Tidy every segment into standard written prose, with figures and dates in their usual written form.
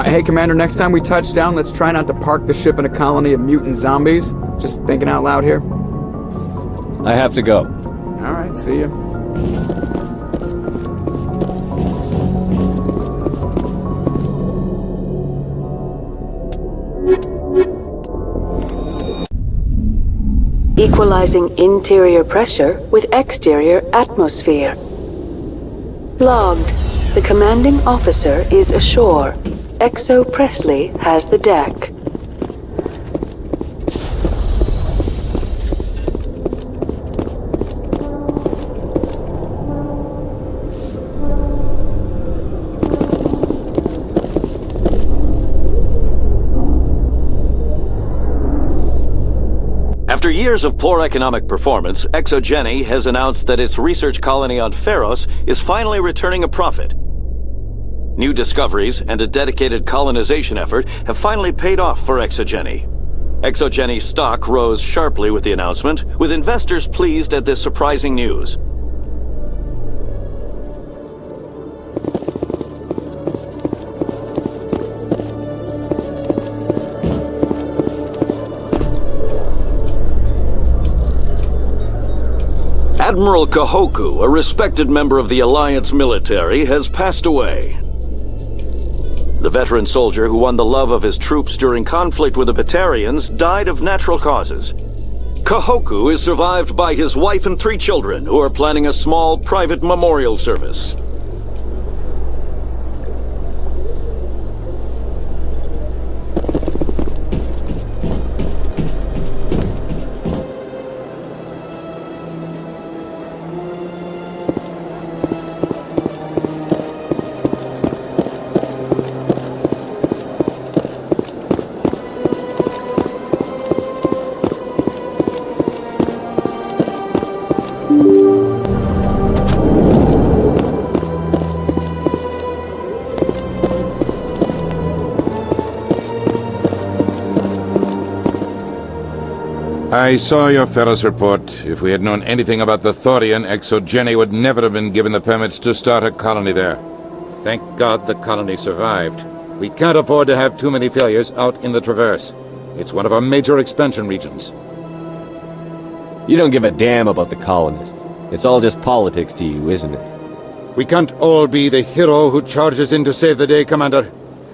Hey, Commander, next time we touch down, let's try not to park the ship in a colony of mutant zombies. Just thinking out loud here. I have to go. All right, see ya. Equalizing interior pressure with exterior atmosphere. Logged. The commanding officer is ashore. Exo Presley has the deck. After years of poor economic performance, ExoGeni has announced that its research colony on Pharos is finally returning a profit. New discoveries and a dedicated colonization effort have finally paid off for ExoGeni. ExoGeni's stock rose sharply with the announcement, with investors pleased at this surprising news. Admiral Kahoku, a respected member of the Alliance military, has passed away. The veteran soldier who won the love of his troops during conflict with the Batarians died of natural causes. Kahoku is survived by his wife and 3 children, who are planning a small private memorial service. I saw your Pharos report. If we had known anything about the Thorian, ExoGeni would never have been given the permits to start a colony there. Thank God the colony survived. We can't afford to have too many failures out in the Traverse. It's one of our major expansion regions. You don't give a damn about the colonists. It's all just politics to you, isn't it? We can't all be the hero who charges in to save the day, Commander.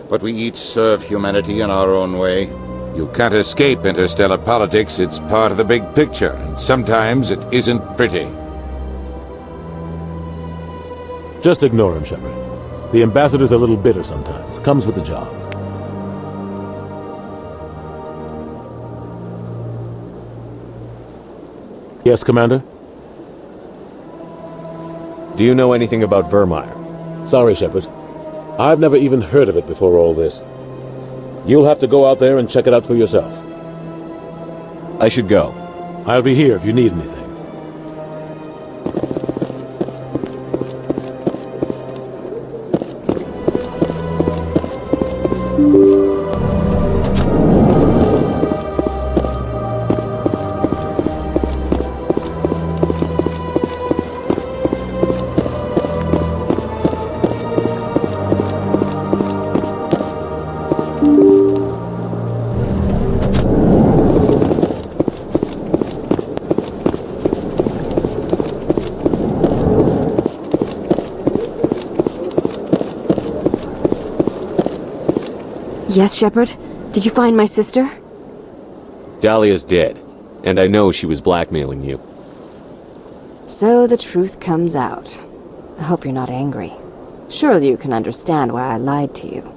But we each serve humanity in our own way. You can't escape interstellar politics. It's part of the big picture, and sometimes it isn't pretty. Just ignore him, Shepard. The ambassador's a little bitter sometimes. Comes with the job. Yes, Commander? Do you know anything about Vermeer? Sorry, Shepard. I've never even heard of it before all this. You'll have to go out there and check it out for yourself. I should go. I'll be here if you need anything. Yes, Shepard? Did you find my sister? Dahlia's dead, and I know she was blackmailing you. So the truth comes out. I hope you're not angry. Surely you can understand why I lied to you.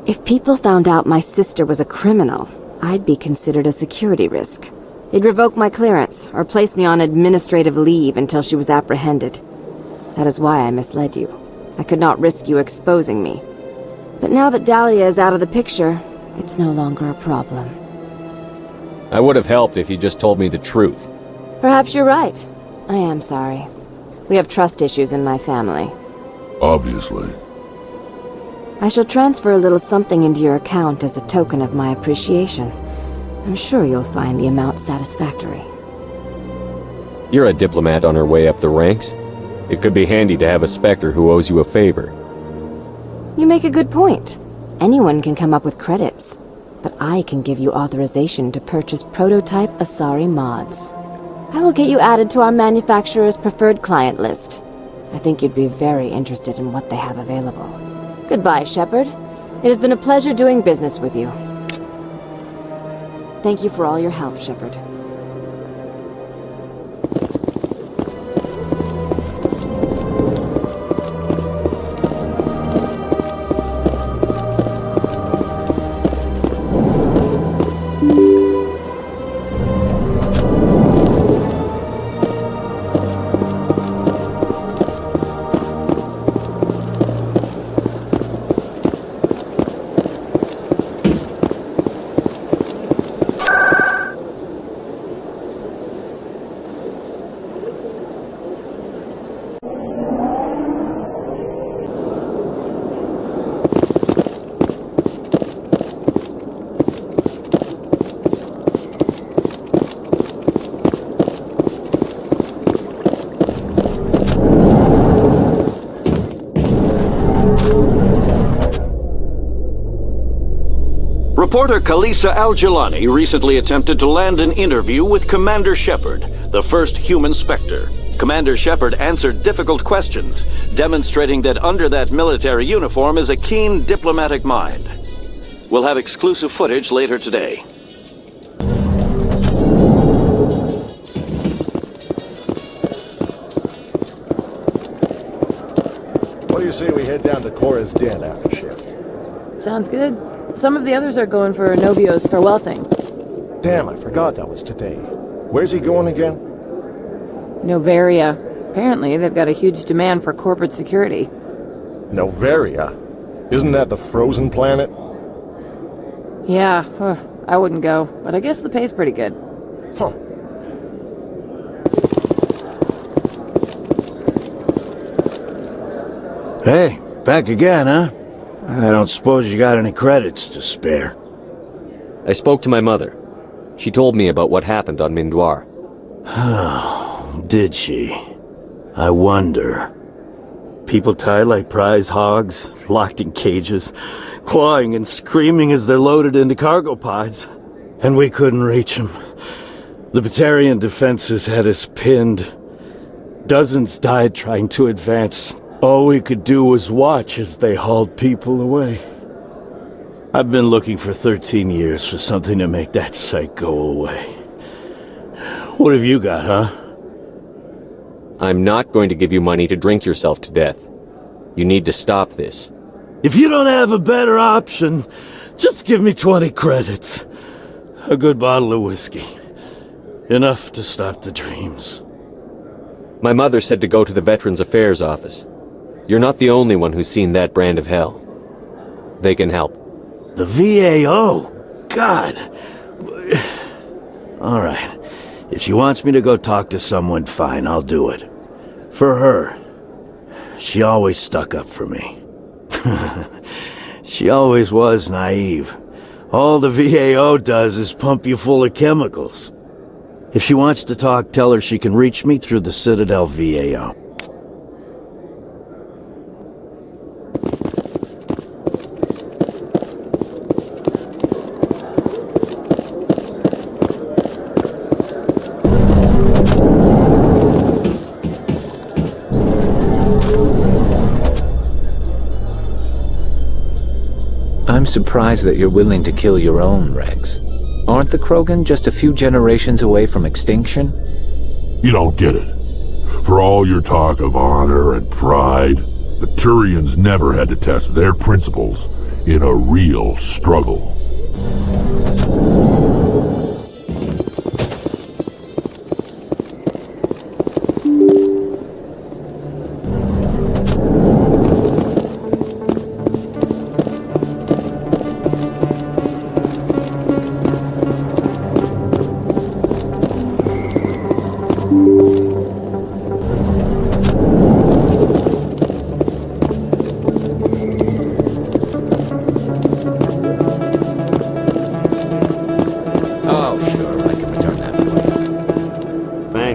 If people found out my sister was a criminal, I'd be considered a security risk. They'd revoke my clearance, or place me on administrative leave until she was apprehended. That is why I misled you. I could not risk you exposing me. But now that Dahlia is out of the picture, it's no longer a problem. I would have helped if you just told me the truth. Perhaps you're right. I am sorry. We have trust issues in my family. Obviously. I shall transfer a little something into your account as a token of my appreciation. I'm sure you'll find the amount satisfactory. You're a diplomat on her way up the ranks. It could be handy to have a Spectre who owes you a favor. You make a good point. Anyone can come up with credits, but I can give you authorization to purchase prototype Asari mods. I will get you added to our manufacturer's preferred client list. I think you'd be very interested in what they have available. Goodbye, Shepard. It has been a pleasure doing business with you. Thank you for all your help, Shepard. Reporter Kalisa Al-Jilani recently attempted to land an interview with Commander Shepard, the first human Spectre. Commander Shepard answered difficult questions, demonstrating that under that military uniform is a keen diplomatic mind. We'll have exclusive footage later today. What do you say we head down to Cora's den after shift? Sounds good. Some of the others are going for Novio's farewell thing. Damn, I forgot that was today. Where's he going again? Novaria. Apparently, they've got a huge demand for corporate security. Novaria? Isn't that the frozen planet? Yeah, I wouldn't go, but I guess the pay's pretty good. Huh. Hey, back again, huh? I don't suppose you got any credits to spare. I spoke to my mother. She told me about what happened on Mindoir. Oh, did she? I wonder. People tied like prize hogs, locked in cages, clawing and screaming as they're loaded into cargo pods. And we couldn't reach them. The Batarian defenses had us pinned. Dozens died trying to advance. All we could do was watch as they hauled people away. I've been looking for 13 years for something to make that sight go away. What have you got, huh? I'm not going to give you money to drink yourself to death. You need to stop this. If you don't have a better option, just give me 20 credits. A good bottle of whiskey. Enough to stop the dreams. My mother said to go to the Veterans Affairs office. You're not the only one who's seen that brand of hell. They can help. The VAO? God. All right. If she wants me to go talk to someone, fine, I'll do it. For her. She always stuck up for me. She always was naive. All the VAO does is pump you full of chemicals. If she wants to talk, tell her she can reach me through the Citadel VAO. I'm surprised that you're willing to kill your own, Rex. Aren't the Krogan just a few generations away from extinction? You don't get it. For all your talk of honor and pride, the Turians never had to test their principles in a real struggle.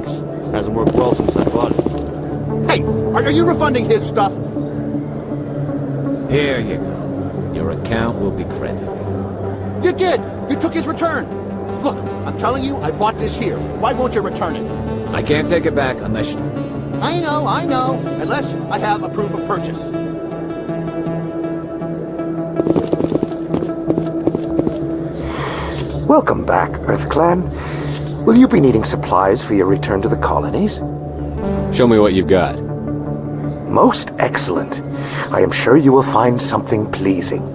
Thanks. Hasn't worked well since I bought it. Hey, are you refunding his stuff? Here you go. Your account will be credited. You did! You took his return! Look, I'm telling you, I bought this here. Why won't you return it? I can't take it back unless... I know. Unless I have a proof of purchase. Welcome back, EarthClan. Will you be needing supplies for your return to the colonies? Show me what you've got. Most excellent. I am sure you will find something pleasing.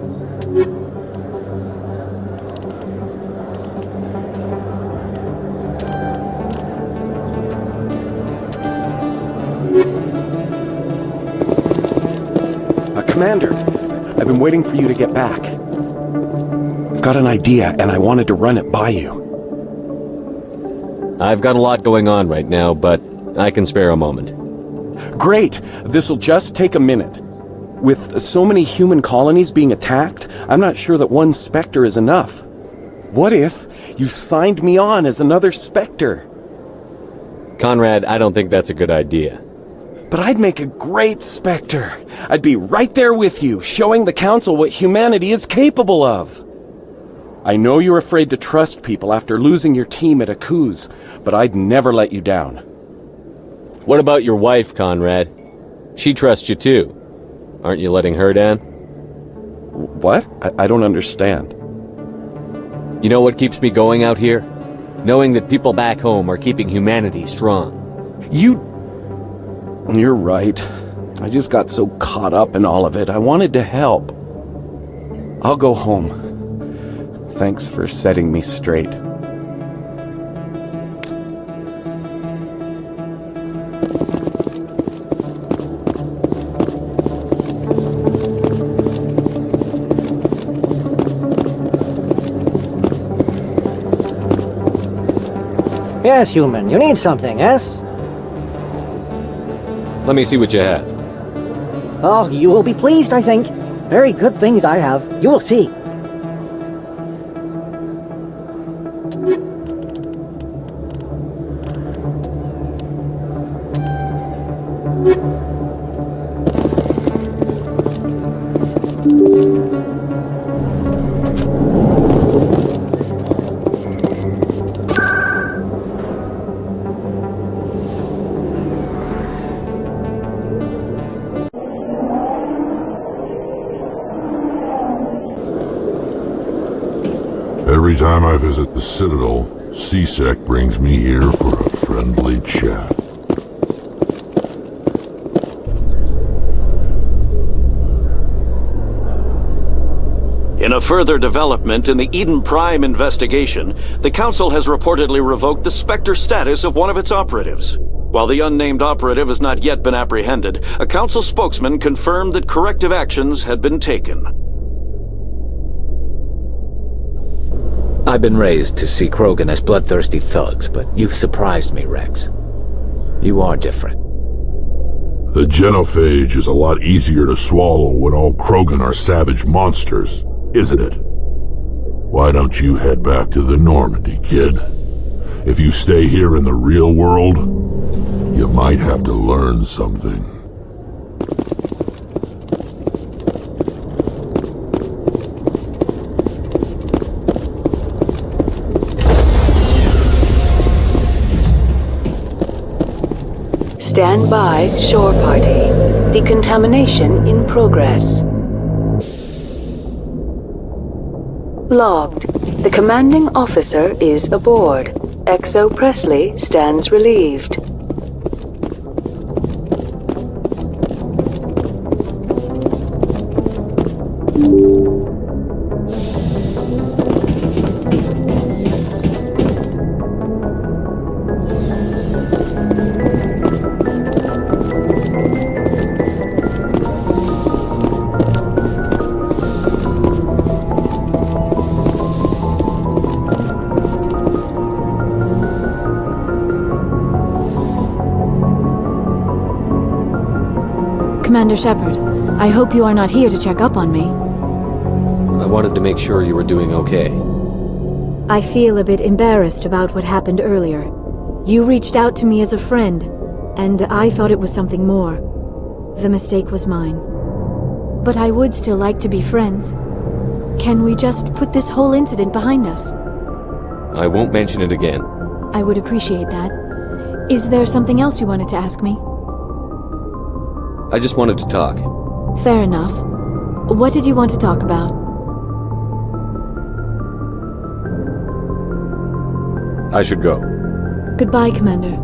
Commander, I've been waiting for you to get back. I've got an idea, and I wanted to run it by you. I've got a lot going on right now, but I can spare a moment. Great! This'll just take a minute. With so many human colonies being attacked, I'm not sure that one Spectre is enough. What if you signed me on as another Spectre? Conrad, I don't think that's a good idea. But I'd make a great Spectre. I'd be right there with you, showing the Council what humanity is capable of. I know you're afraid to trust people after losing your team at Akuz, but I'd never let you down. What about your wife, Conrad? She trusts you too. Aren't you letting her down? What? I don't understand. You know what keeps me going out here? Knowing that people back home are keeping humanity strong. You're right. I just got so caught up in all of it. I wanted to help. I'll go home. Thanks for setting me straight. Yes, human. You need something, yes? Let me see what you have. Oh, you will be pleased, I think. Very good things I have. You will see. Every time I visit the Citadel, CSEC brings me here for a friendly chat. In a further development in the Eden Prime investigation, the Council has reportedly revoked the Spectre status of one of its operatives. While the unnamed operative has not yet been apprehended, a Council spokesman confirmed that corrective actions had been taken. I've been raised to see Krogan as bloodthirsty thugs, but you've surprised me, Rex. You are different. The genophage is a lot easier to swallow when all Krogan are savage monsters, isn't it? Why don't you head back to the Normandy, kid? If you stay here in the real world, you might have to learn something. Stand by, shore party. Decontamination in progress. Logged. The commanding officer is aboard. Exo Presley stands relieved. Commander Shepard, I hope you are not here to check up on me. I wanted to make sure you were doing okay. I feel a bit embarrassed about what happened earlier. You reached out to me as a friend, and I thought it was something more. The mistake was mine. But I would still like to be friends. Can we just put this whole incident behind us? I won't mention it again. I would appreciate that. Is there something else you wanted to ask me? I just wanted to talk. Fair enough. What did you want to talk about? I should go. Goodbye, Commander.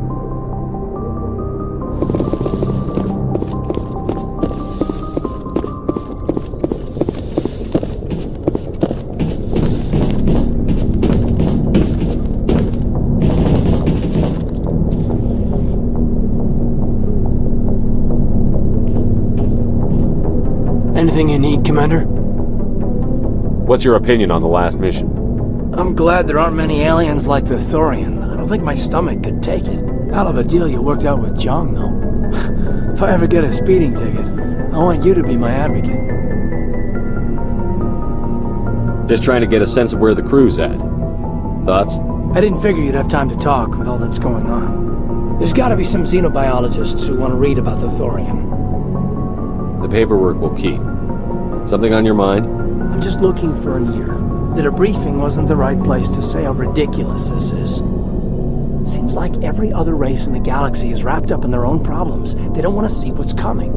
Anything you need, Commander? What's your opinion on the last mission? I'm glad there aren't many aliens like the Thorian. I don't think my stomach could take it. Hell of a deal you worked out with John, though. If I ever get a speeding ticket, I want you to be my advocate. Just trying to get a sense of where the crew's at. Thoughts? I didn't figure you'd have time to talk with all that's going on. There's gotta be some xenobiologists who want to read about the Thorian. The paperwork will keep. Something on your mind? I'm just looking for an ear. The debriefing wasn't the right place to say how ridiculous this is. Seems like every other race in the galaxy is wrapped up in their own problems. They don't want to see what's coming.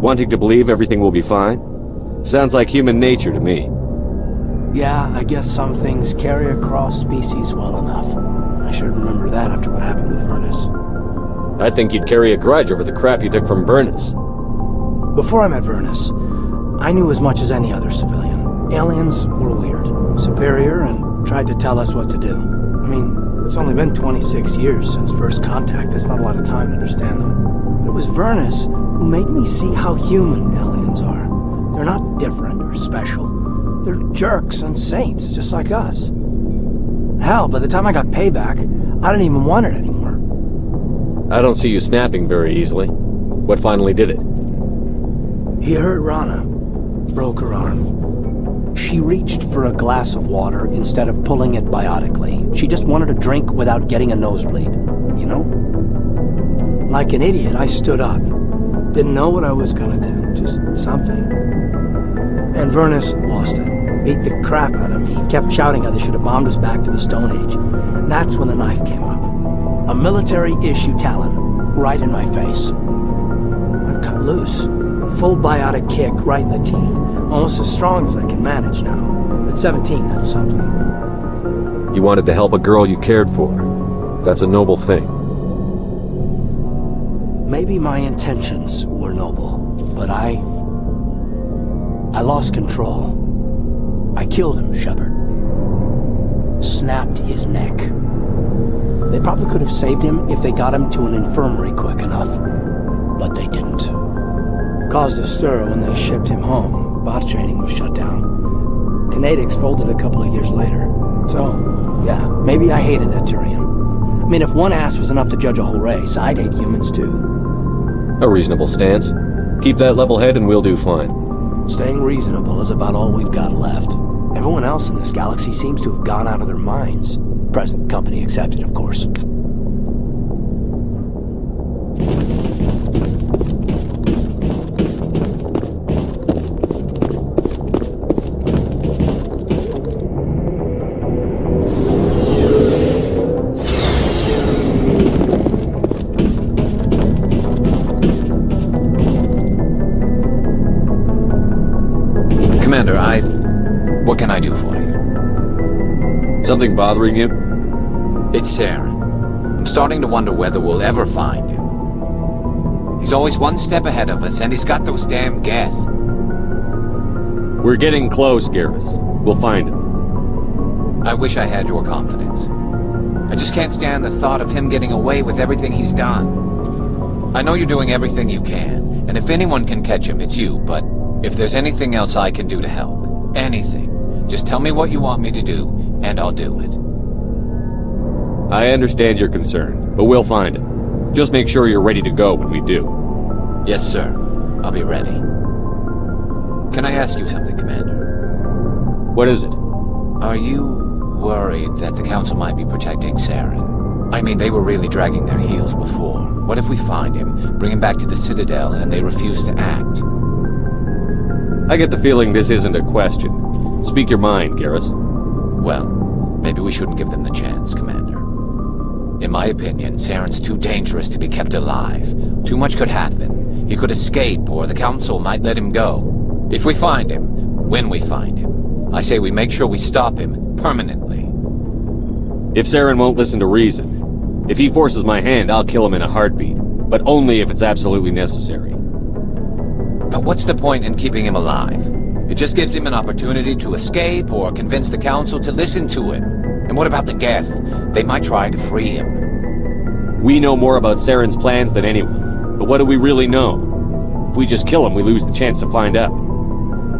Wanting to believe everything will be fine? Sounds like human nature to me. Yeah, I guess some things carry across species well enough. I should remember that after what happened with Vernus. I think you'd carry a grudge over the crap you took from Vernus. Before I met Vernus, I knew as much as any other civilian. Aliens were weird, superior, and tried to tell us what to do. I mean, it's only been 26 years since first contact. That's not a lot of time to understand them. But it was Vernus who made me see how human aliens are. They're not different or special. They're jerks and saints, just like us. Hell, by the time I got payback, I didn't even want it anymore. I don't see you snapping very easily. What finally did it? He hurt Rana. Broke her arm. She reached for a glass of water instead of pulling it biotically. She just wanted a drink without getting a nosebleed, you know? Like an idiot, I stood up. Didn't know what I was gonna do, just something. And Vernus lost it. Beat the crap out of me. He kept shouting how they should have bombed us back to the Stone Age. And that's when the knife came up. A military-issue talon, right in my face. I cut loose. Full biotic kick right in the teeth. Almost as strong as I can manage now. At 17, that's something. You wanted to help a girl you cared for. That's a noble thing. Maybe my intentions were noble, but I lost control. I killed him, Shepard. Snapped his neck. They probably could have saved him if they got him to an infirmary quick enough. But they didn't. Caused a stir when they shipped him home. Bot training was shut down. Kinetics folded a couple of years later. So, yeah, maybe I hated that Turian. I mean, if one ass was enough to judge a whole race, I'd hate humans too. A reasonable stance. Keep that level head and we'll do fine. Staying reasonable is about all we've got left. Everyone else in this galaxy seems to have gone out of their minds. Present company accepted, of course. Commander, what can I do for you? Something bothering you? It's Saren. I'm starting to wonder whether we'll ever find him. He's always one step ahead of us, and he's got those damn Geth. We're getting close, Garrus. We'll find him. I wish I had your confidence. I just can't stand the thought of him getting away with everything he's done. I know you're doing everything you can, and if anyone can catch him, it's you, but if there's anything else I can do to help, anything, just tell me what you want me to do, and I'll do it. I understand your concern, but we'll find him. Just make sure you're ready to go when we do. Yes, sir. I'll be ready. Can I ask you something, Commander? What is it? Are you worried that the Council might be protecting Saren? I mean, they were really dragging their heels before. What if we find him, bring him back to the Citadel, and they refuse to act? I get the feeling this isn't a question. Speak your mind, Garrus. Well, maybe we shouldn't give them the chance, Commander. In my opinion, Saren's too dangerous to be kept alive. Too much could happen. He could escape, or the Council might let him go. If we find him, when we find him, I say we make sure we stop him permanently. If Saren won't listen to reason, if he forces my hand, I'll kill him in a heartbeat. But only if it's absolutely necessary. But what's the point in keeping him alive? It just gives him an opportunity to escape or convince the Council to listen to him. And what about the Geth? They might try to free him. We know more about Saren's plans than anyone. But what do we really know? If we just kill him, we lose the chance to find out.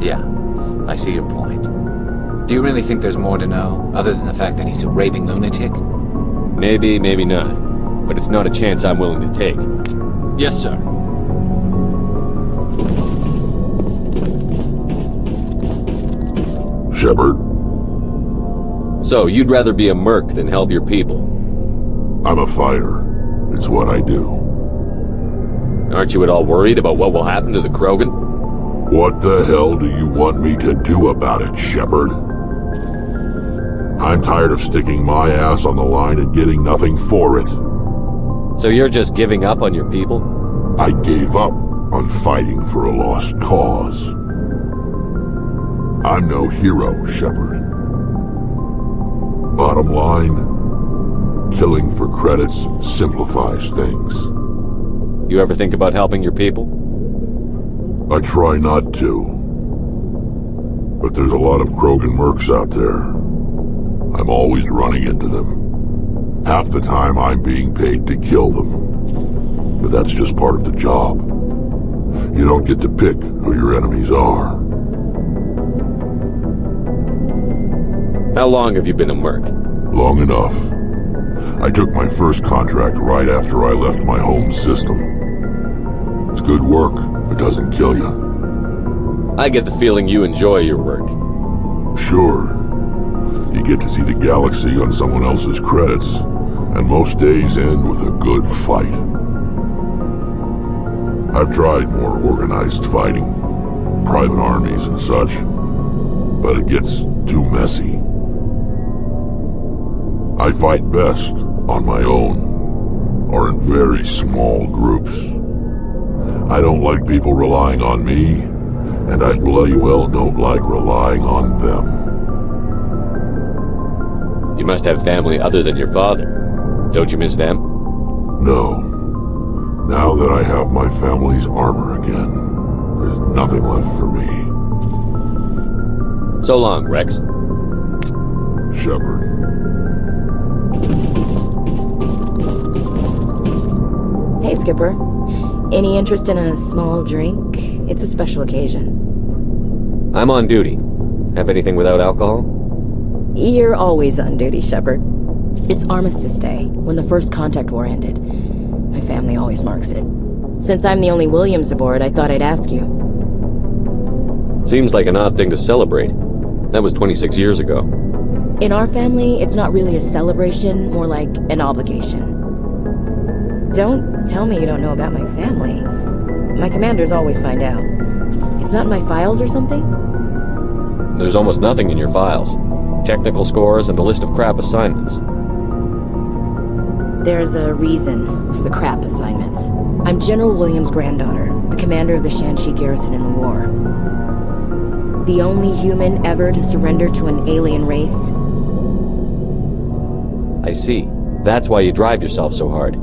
Yeah, I see your point. Do you really think there's more to know, other than the fact that he's a raving lunatic? Maybe, maybe not. But it's not a chance I'm willing to take. Yes, sir. Shepard? So, you'd rather be a merc than help your people? I'm a fighter. It's what I do. Aren't you at all worried about what will happen to the Krogan? What the hell do you want me to do about it, Shepard? I'm tired of sticking my ass on the line and getting nothing for it. So you're just giving up on your people? I gave up on fighting for a lost cause. I'm no hero, Shepard. Bottom line, killing for credits simplifies things. You ever think about helping your people? I try not to. But there's a lot of Krogan mercs out there. I'm always running into them. Half the time I'm being paid to kill them. But that's just part of the job. You don't get to pick who your enemies are. How long have you been a merc? Long enough. I took my first contract right after I left my home system. It's good work if it doesn't kill you. I get the feeling you enjoy your work. Sure. You get to see the galaxy on someone else's credits, and most days end with a good fight. I've tried more organized fighting, private armies and such, but it gets too messy. I fight best on my own, or in very small groups. I don't like people relying on me, and I bloody well don't like relying on them. You must have family other than your father. Don't you miss them? No. Now that I have my family's armor again, there's nothing left for me. So long, Rex. Shepard. Hey, Skipper. Any interest in a small drink? It's a special occasion. I'm on duty. Have anything without alcohol? You're always on duty, Shepard. It's Armistice Day, when the First Contact War ended. My family always marks it. Since I'm the only Williams aboard, I thought I'd ask you. Seems like an odd thing to celebrate. That was 26 years ago. In our family, it's not really a celebration, more like an obligation. Don't tell me you don't know about my family. My commanders always find out. It's not in my files or something? There's almost nothing in your files. Technical scores and a list of crap assignments. There's a reason for the crap assignments. I'm General Williams' granddaughter, the commander of the Shanxi garrison in the war. The only human ever to surrender to an alien race. I see. That's why you drive yourself so hard.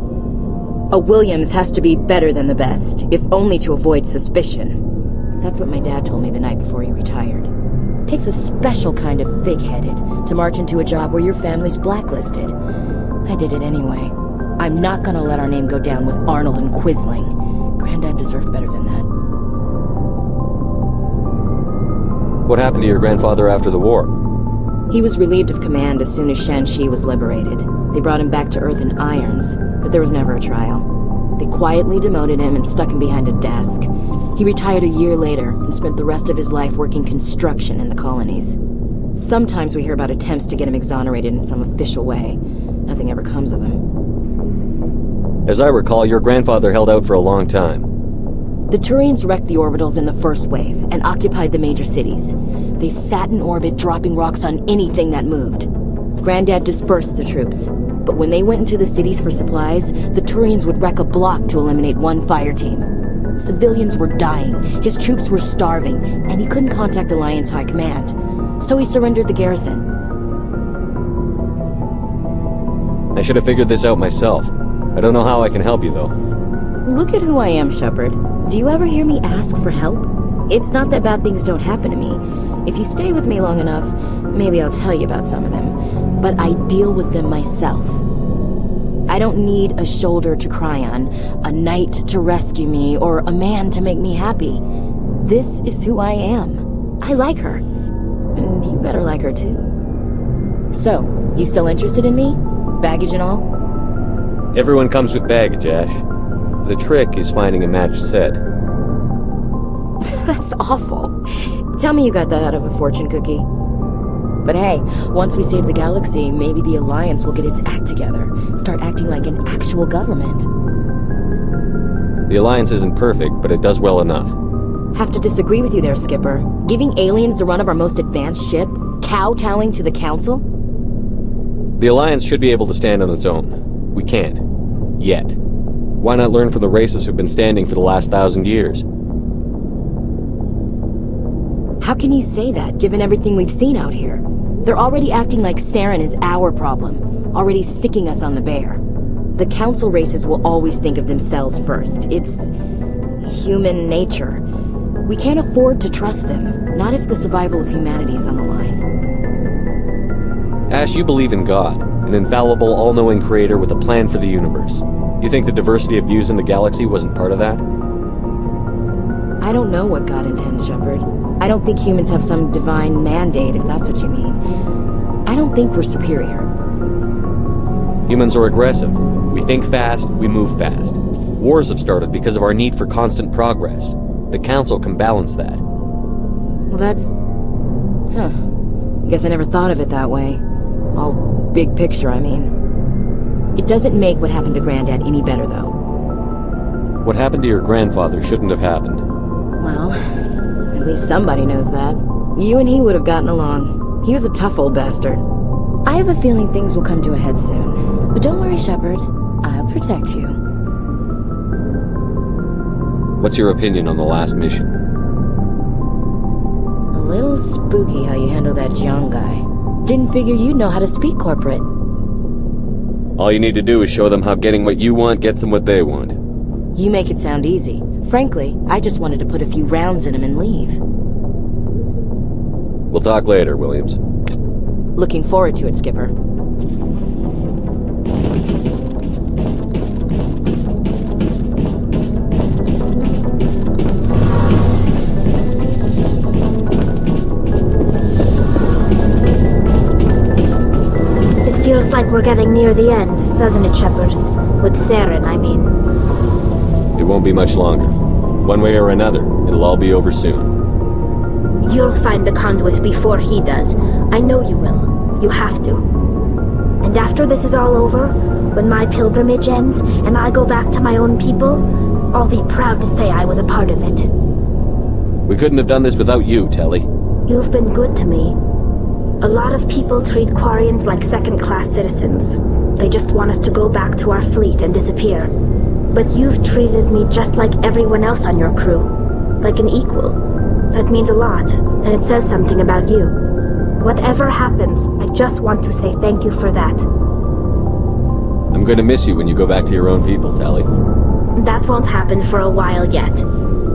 A Williams has to be better than the best, if only to avoid suspicion. That's what my dad told me the night before he retired. Takes a special kind of big-headed to march into a job where your family's blacklisted. I did it anyway. I'm not gonna let our name go down with Arnold and Quisling. Granddad deserved better than that. What happened to your grandfather after the war? He was relieved of command as soon as Shanxi was liberated. They brought him back to Earth in irons, but there was never a trial. They quietly demoted him and stuck him behind a desk. He retired a year later and spent the rest of his life working construction in the colonies. Sometimes we hear about attempts to get him exonerated in some official way. Nothing ever comes of them. As I recall, your grandfather held out for a long time. The Turians wrecked the orbitals in the first wave and occupied the major cities. They sat in orbit, dropping rocks on anything that moved. Granddad dispersed the troops, but when they went into the cities for supplies, the Turians would wreck a block to eliminate one fire team. Civilians were dying, his troops were starving, and he couldn't contact Alliance High Command. So he surrendered the garrison. I should have figured this out myself. I don't know how I can help you, though. Look at who I am, Shepard. Do you ever hear me ask for help? It's not that bad things don't happen to me. If you stay with me long enough, maybe I'll tell you about some of them. But I deal with them myself. I don't need a shoulder to cry on, a knight to rescue me, or a man to make me happy. This is who I am. I like her. And you better like her too. So, you still interested in me? Baggage and all? Everyone comes with baggage, Ash. The trick is finding a matched set. That's awful. Tell me you got that out of a fortune cookie. But hey, once we save the galaxy, maybe the Alliance will get its act together. Start acting like an actual government. The Alliance isn't perfect, but it does well enough. Have to disagree with you there, Skipper. Giving aliens the run of our most advanced ship? Kowtowing to the Council? The Alliance should be able to stand on its own. We can't. Yet. Why not learn from the races who've been standing for the last 1,000 years? How can you say that, given everything we've seen out here? They're already acting like Saren is our problem, already sticking us on the bear. The Council races will always think of themselves first. It's human nature. We can't afford to trust them, not if the survival of humanity is on the line. Ash, you believe in God, an infallible, all-knowing creator with a plan for the universe. You think the diversity of views in the galaxy wasn't part of that? I don't know what God intends, Shepard. I don't think humans have some divine mandate, if that's what you mean. I don't think we're superior. Humans are aggressive. We think fast, we move fast. Wars have started because of our need for constant progress. The Council can balance that. Well, that's... Guess I never thought of it that way. All big picture, I mean. It doesn't make what happened to Granddad any better, though. What happened to your grandfather shouldn't have happened. Well, at least somebody knows that. You and he would have gotten along. He was a tough old bastard. I have a feeling things will come to a head soon. But don't worry, Shepard. I'll protect you. What's your opinion on the last mission? A little spooky how you handle that John guy. Didn't figure you'd know how to speak corporate. All you need to do is show them how getting what you want gets them what they want. You make it sound easy. Frankly, I just wanted to put a few rounds in him and leave. We'll talk later, Williams. Looking forward to it, Skipper. It feels like we're getting near the end, doesn't it, Shepard? With Saren, I mean. It won't be much longer. One way or another, it'll all be over soon. You'll find the conduit before he does. I know you will. You have to. And after this is all over, when my pilgrimage ends and I go back to my own people, I'll be proud to say I was a part of it. We couldn't have done this without you, Telly. You've been good to me. A lot of people treat Quarians like second-class citizens. They just want us to go back to our fleet and disappear. But you've treated me just like everyone else on your crew. Like an equal. That means a lot, and it says something about you. Whatever happens, I just want to say thank you for that. I'm going to miss you when you go back to your own people, Telly. That won't happen for a while yet.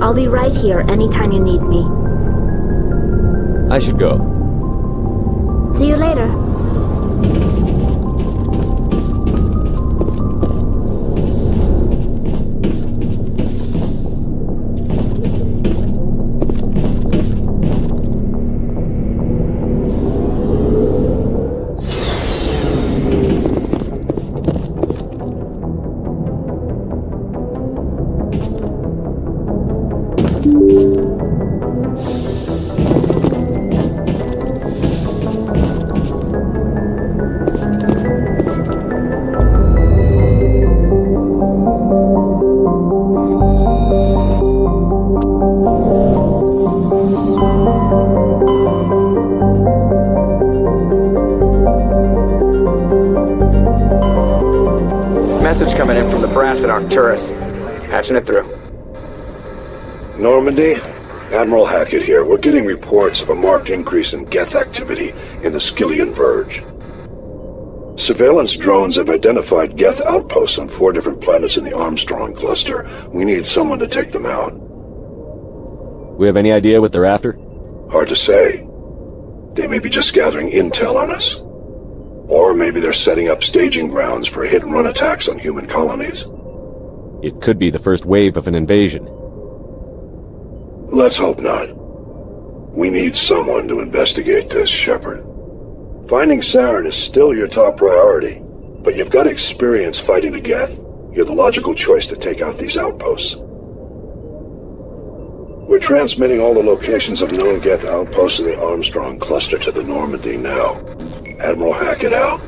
I'll be right here anytime you need me. I should go. See you later. from the brass at Arcturus. Patching it through. Normandy? Admiral Hackett here. We're getting reports of a marked increase in Geth activity in the Skyllian Verge. Surveillance drones have identified Geth outposts on 4 different planets in the Armstrong cluster. We need someone to take them out. We have any idea what they're after? Hard to say. They may be just gathering intel on us. Or maybe they're setting up staging grounds for hit-and-run attacks on human colonies. It could be the first wave of an invasion. Let's hope not. We need someone to investigate this, Shepard. Finding Saren is still your top priority, but you've got experience fighting the Geth. You're the logical choice to take out these outposts. We're transmitting all the locations of known Geth outposts in the Armstrong cluster to the Normandy now. Admiral Hackett out.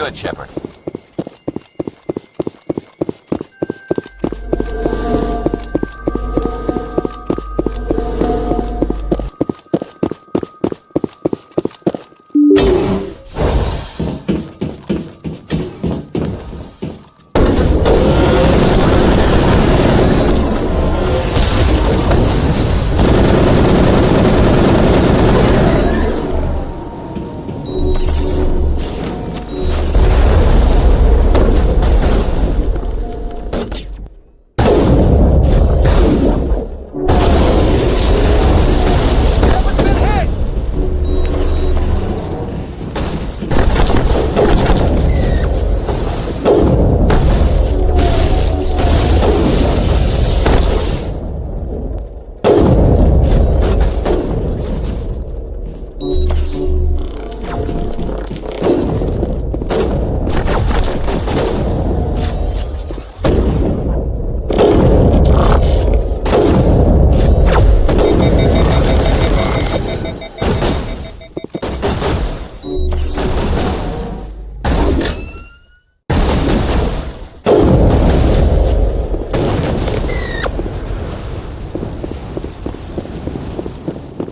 Good, Shepard.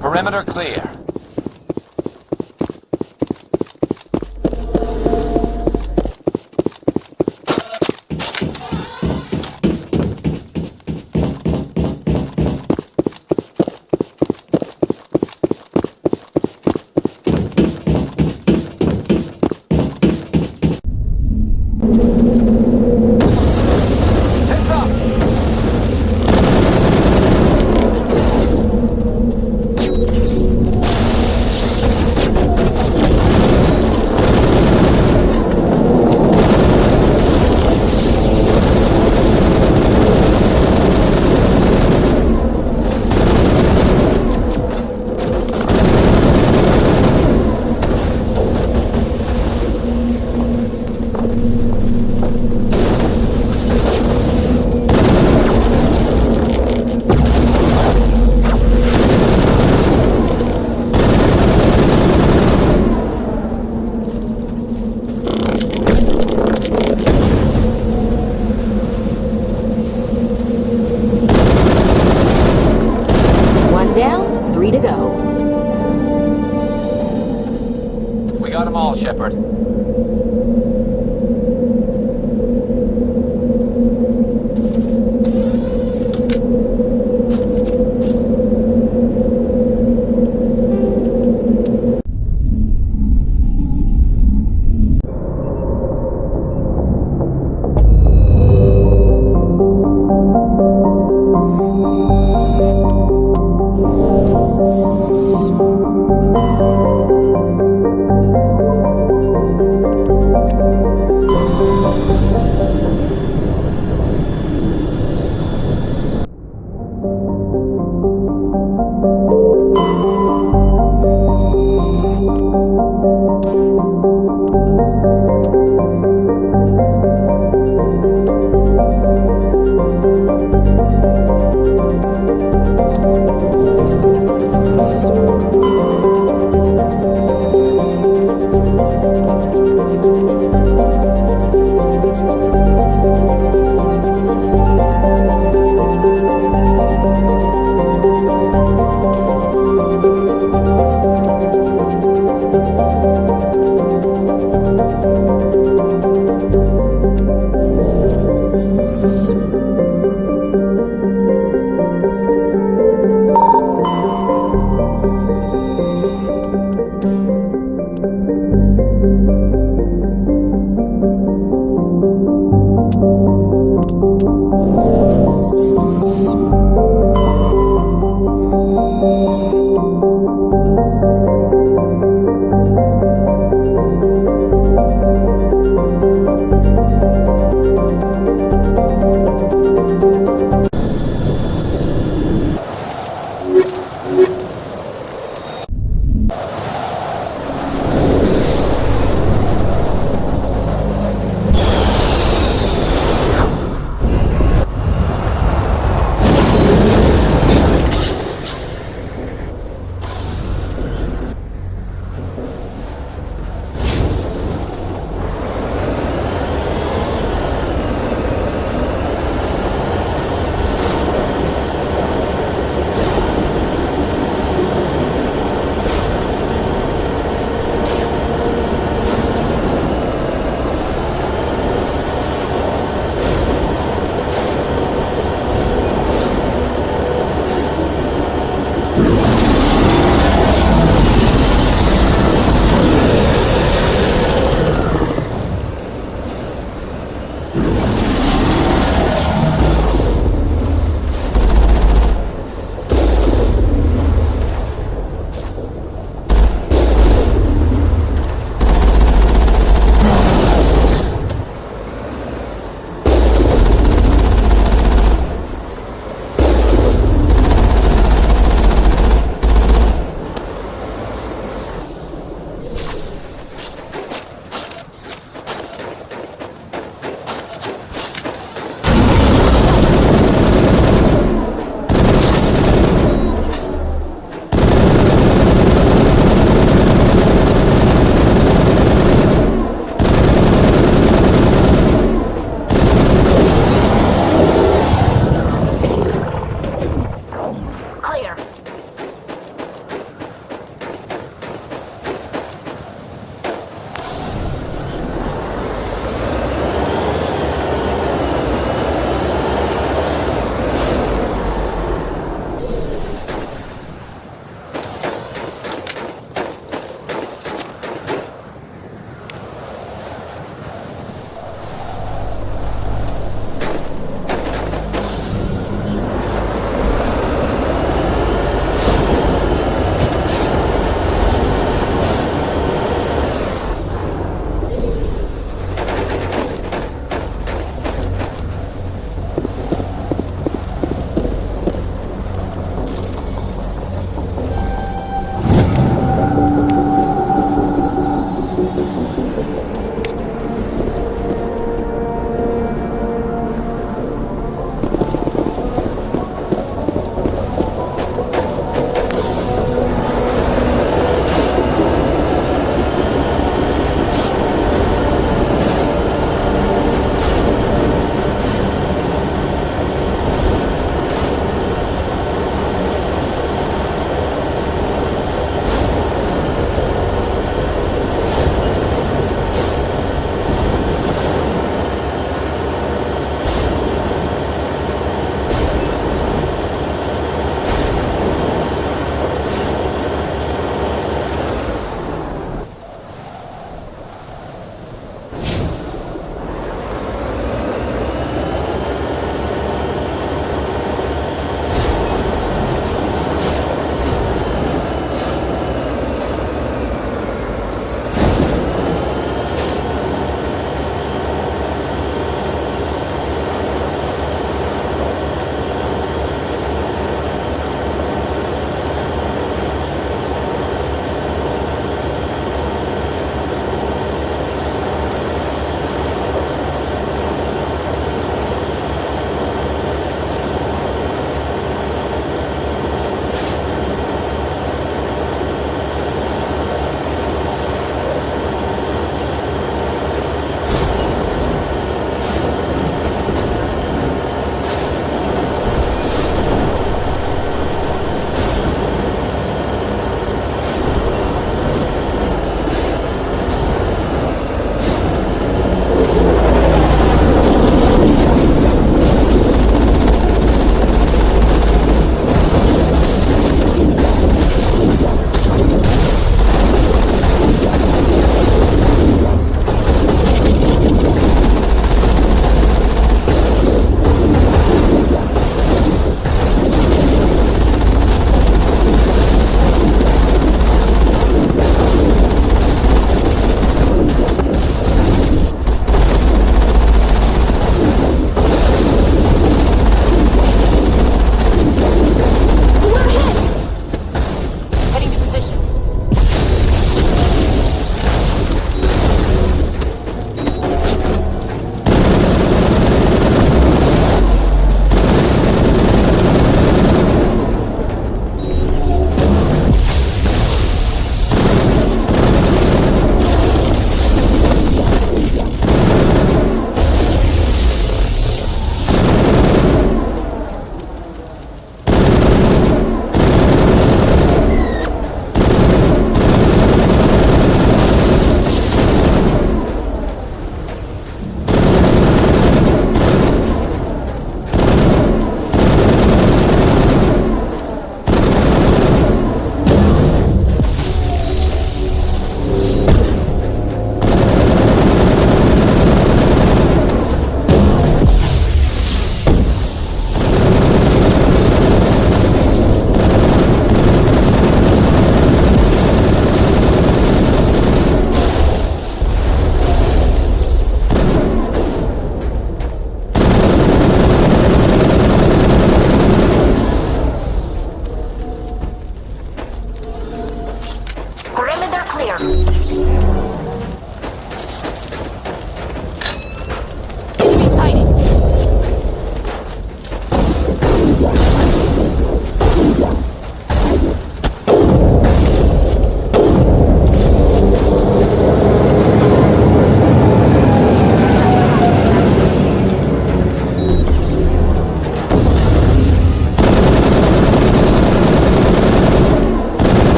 Perimeter clear. Shepard.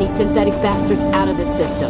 these synthetic bastards out of the system.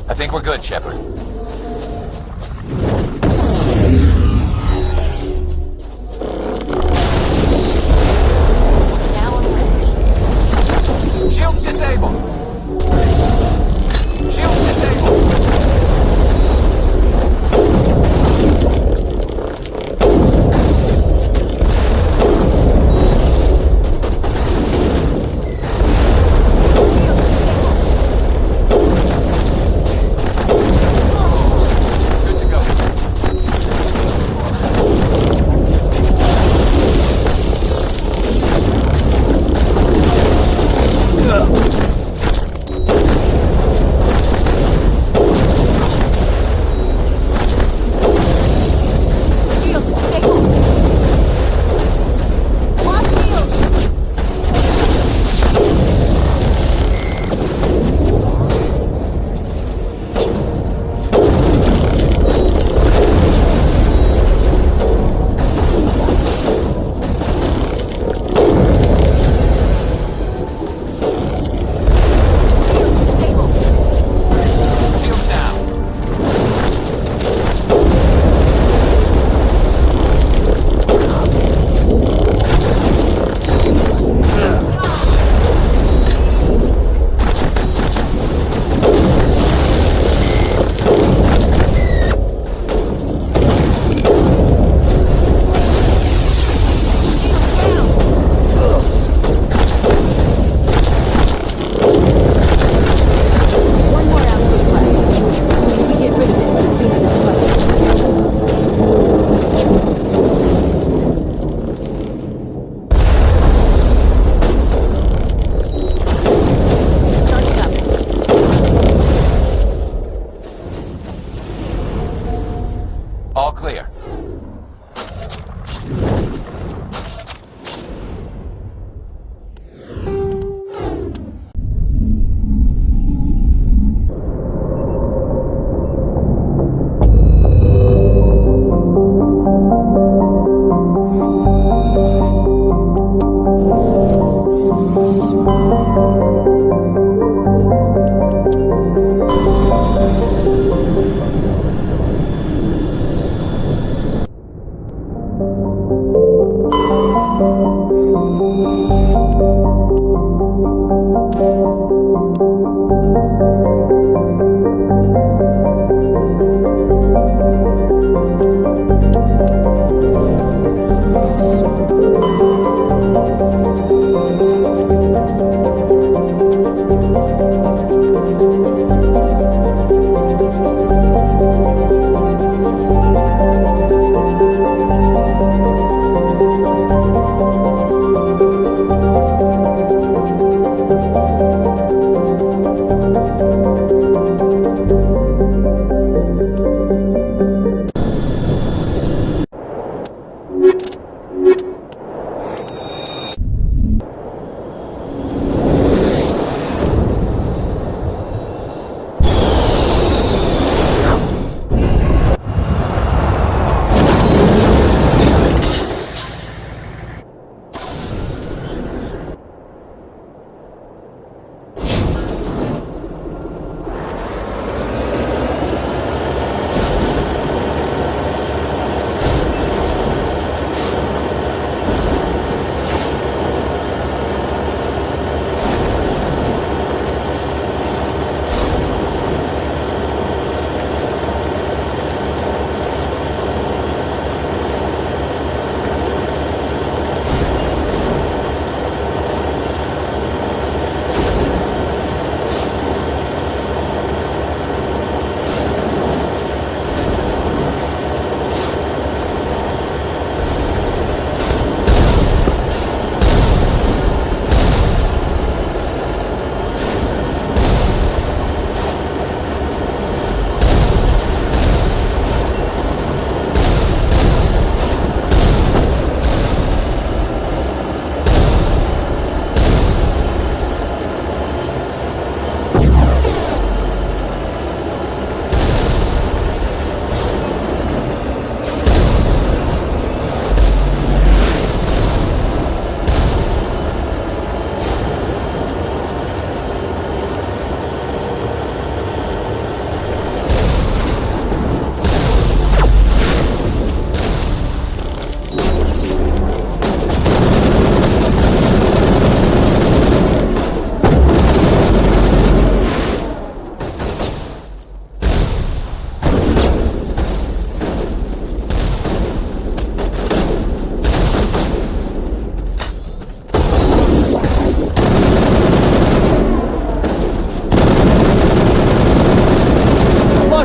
I think we're good, Shepard. Shields disabled! Shields disabled!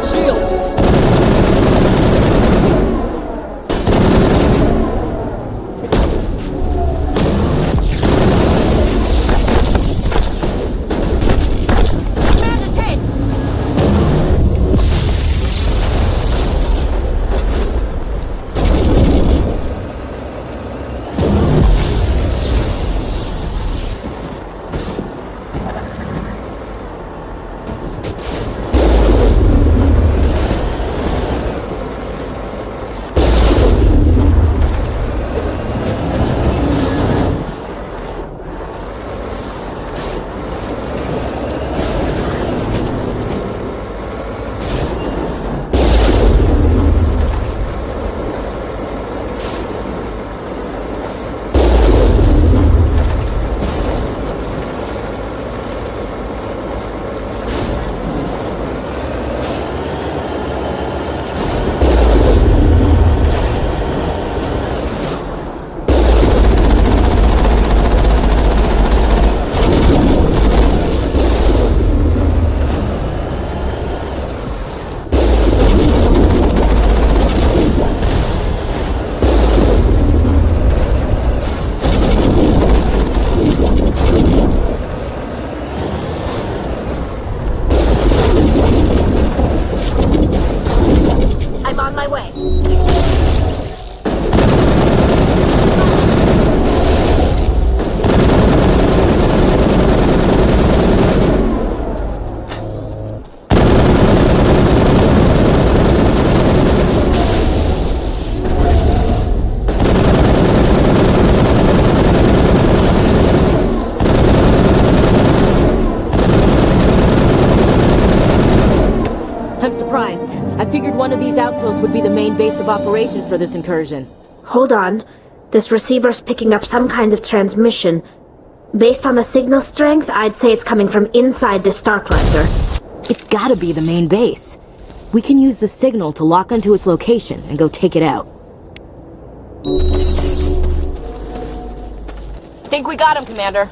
shields! I'm surprised. I figured one of these outposts would be the main base of operations for this incursion. Hold on. This receiver's picking up some kind of transmission. Based on the signal strength, I'd say it's coming from inside this star cluster. It's gotta be the main base. We can use the signal to lock onto its location and go take it out. Think we got him, Commander.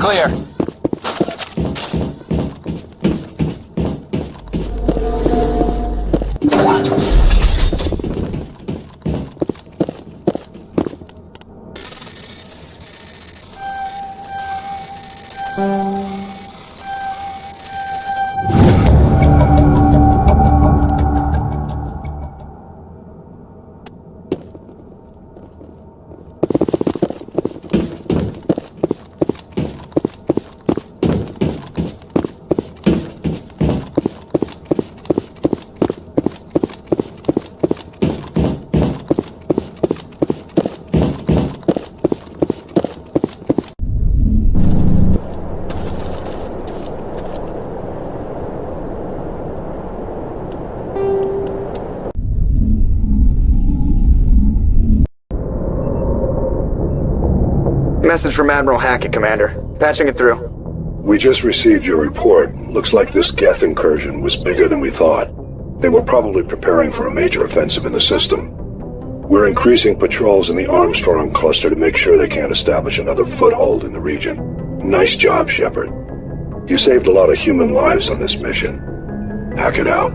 Clear. Message from Admiral Hackett, Commander. Patching it through. We just received your report. Looks like this Geth incursion was bigger than we thought. They were probably preparing for a major offensive in the system. We're increasing patrols in the Armstrong cluster to make sure they can't establish another foothold in the region. Nice job, Shepard. You saved a lot of human lives on this mission. Hackett out.